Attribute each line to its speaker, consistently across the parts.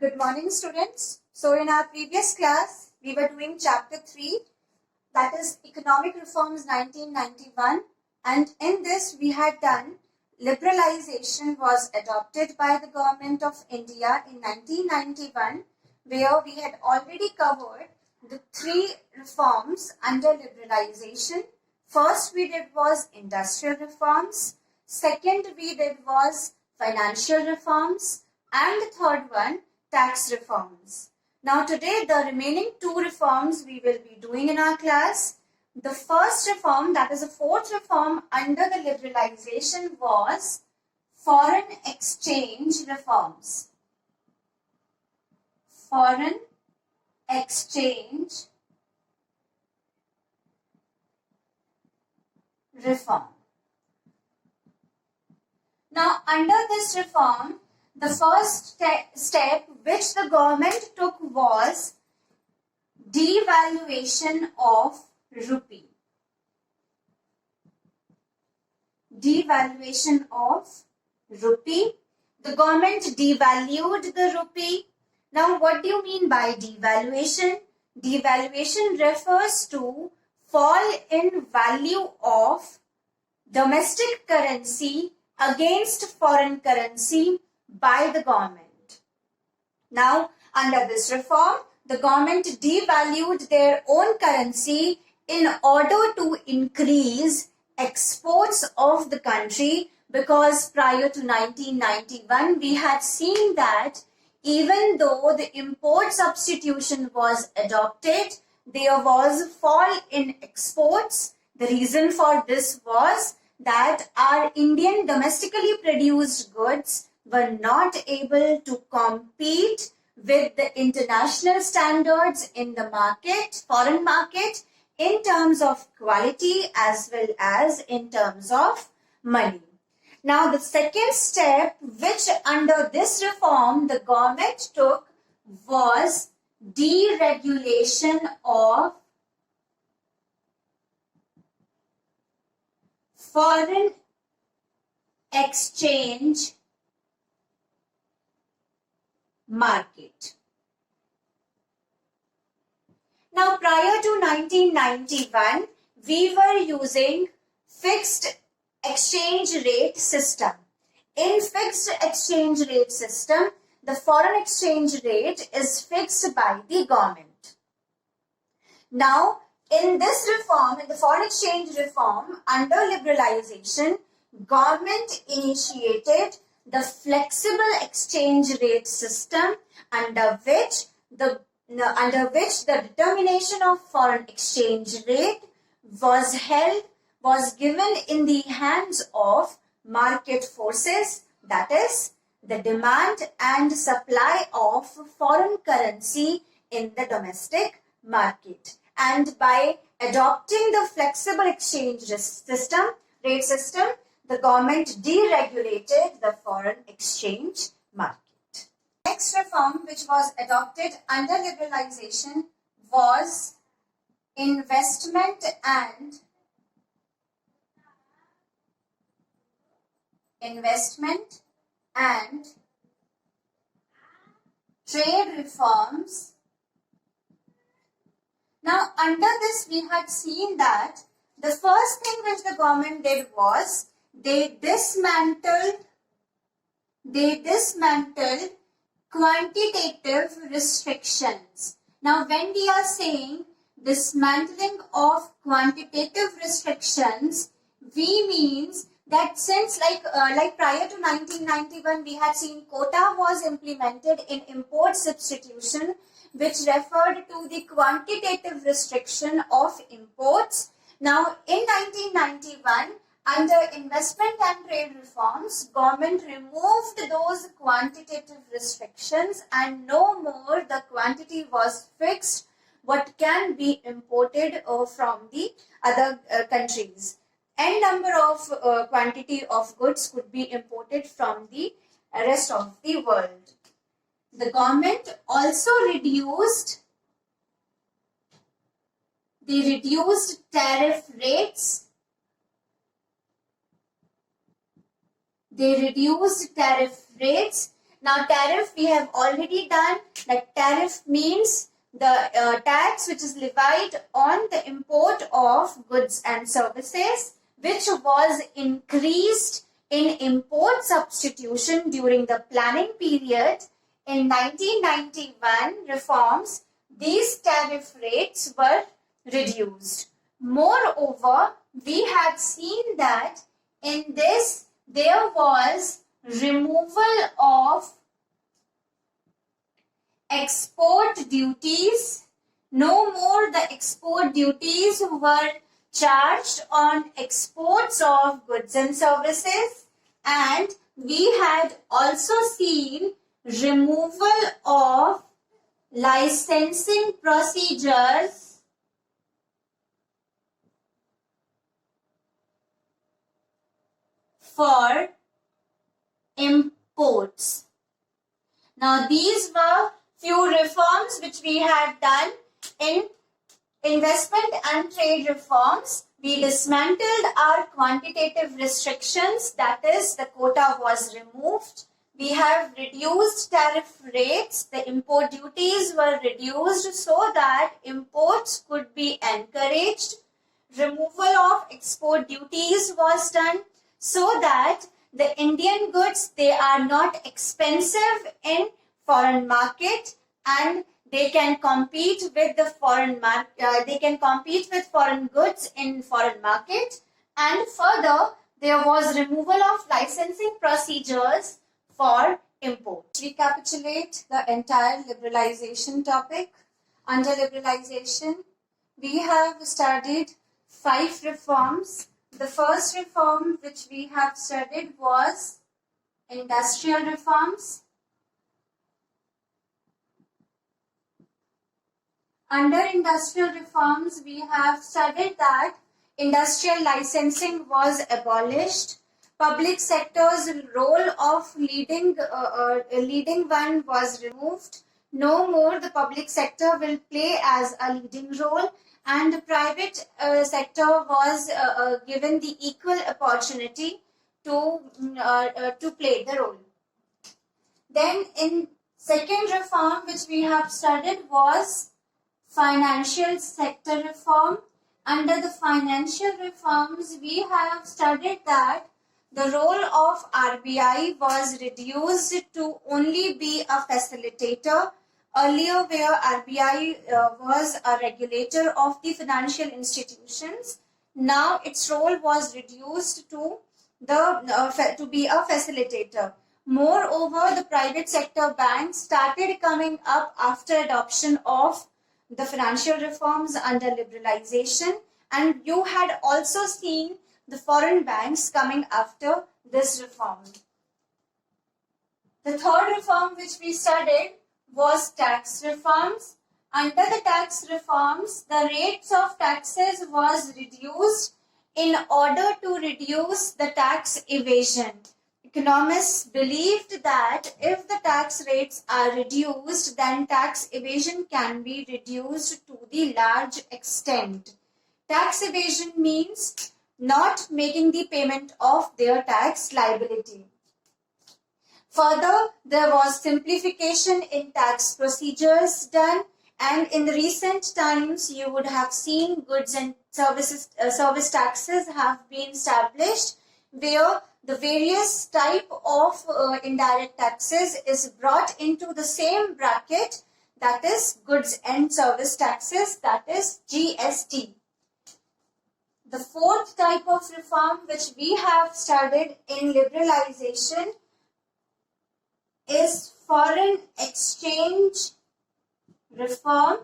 Speaker 1: Good morning, students. So in our previous class, we were doing chapter 3, that is Economic Reforms 1991. And in this, we had done liberalization was adopted by the government of India in 1991, where we had already covered the 3 reforms under liberalization. First we did was industrial reforms. Second we did was financial reforms. And the third one, tax reforms. Now today the remaining 2 reforms we will be doing in our class. The first reform, that is the 4th reform under the liberalization, was foreign exchange reforms. Foreign exchange reform. Now under this reform, the first step which the government took was devaluation of rupee. Devaluation of rupee. The government devalued the rupee. Now what do you mean by devaluation? Devaluation refers to fall in value of domestic currency against foreign currency by the government. Now, under this reform, the government devalued their own currency in order to increase exports of the country, because prior to 1991, we had seen that even though the import substitution was adopted, there was a fall in exports. The reason for this was that our Indian domestically produced goods were not able to compete with the international standards in the market, foreign market, in terms of quality as well as in terms of money. Now the second step which under this reform the government took was deregulation of foreign exchange market. Now prior to 1991, we were using fixed exchange rate system. In fixed exchange rate system, the foreign exchange rate is fixed by the government. Now in this reform, in the foreign exchange reform under liberalization, government initiated the flexible exchange rate system under which the determination of foreign exchange rate was given in the hands of market forces, that is the demand and supply of foreign currency in the domestic market. And by adopting the flexible exchange rate system, the government deregulated the foreign exchange market. Next reform which was adopted under liberalization was investment and trade reforms. Now under this we had seen that the first thing which the government did was they dismantled quantitative restrictions. Now when we are saying dismantling of quantitative restrictions, we means that since like prior to 1991, we had seen quota was implemented in import substitution, which referred to the quantitative restriction of imports. Now in 1991, under investment and trade reforms, government removed those quantitative restrictions and no more the quantity was fixed what can be imported from the other countries. N number of quantity of goods could be imported from the rest of the world. The government also reduced tariff rates. They reduced tariff rates Now tariff we have already done. That tariff means the tax which is levied on the import of goods and services, which was increased in import substitution during the planning period. In 1991 reforms, these tariff rates were reduced. Moreover, we had seen that in this there was removal of export duties. No more the export duties were charged on exports of goods and services, and we had also seen removal of licensing procedures for imports. Now these were few reforms which we had done in investment and trade reforms. We dismantled our quantitative restrictions, that is, the quota was removed. We have reduced tariff rates, the import duties were reduced so that imports could be encouraged. Removal of export duties was done so that the Indian goods, they are not expensive in foreign market and they can compete with the foreign foreign goods in foreign market. And further, there was removal of licensing procedures for import. Recapitulate the entire liberalization topic. Under liberalization, we have studied 5 reforms. The first reform which we have studied was industrial reforms. Under industrial reforms, we have studied that industrial licensing was abolished. Public sector's role of leading one was removed. No more the public sector will play as a leading role, and the private sector was given the equal opportunity to play the role. Then in second reform which we have studied was financial sector reform. Under the financial reforms, we have studied that the role of RBI was reduced to only be a facilitator. Earlier, where RBI was a regulator of the financial institutions, now its role was reduced to be a facilitator. Moreover, the private sector banks started coming up after adoption of the financial reforms under liberalization, and you had also seen the foreign banks coming after this reform. The third reform which we studied was tax reforms. Under the tax reforms, the rates of taxes was reduced in order to reduce the tax evasion. Economists believed that if the tax rates are reduced, then tax evasion can be reduced to the large extent. Tax evasion means not making the payment of their tax liability. Further, there was simplification in tax procedures done, and in the recent times you would have seen goods and service taxes have been established, where the various type of indirect taxes is brought into the same bracket, that is goods and service taxes, that is GST. The fourth type of reform which we have studied in liberalization is foreign exchange reform.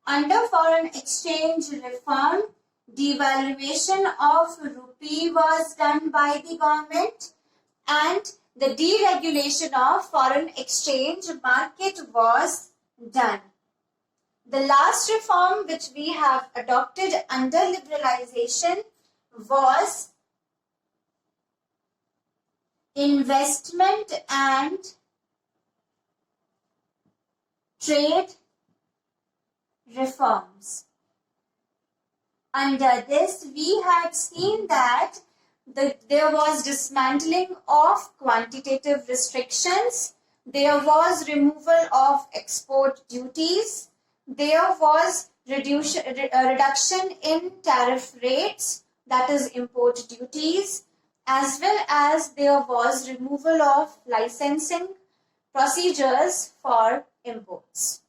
Speaker 1: Under foreign exchange reform, devaluation of rupee was done by the government and the deregulation of foreign exchange market was done. The last reform which we have adopted under liberalization was investment and trade reforms. Under this, we had seen that there was dismantling of quantitative restrictions. there was removal of export duties, there was reduction in tariff rates, that is import duties, as well as there was removal of licensing procedures for imports.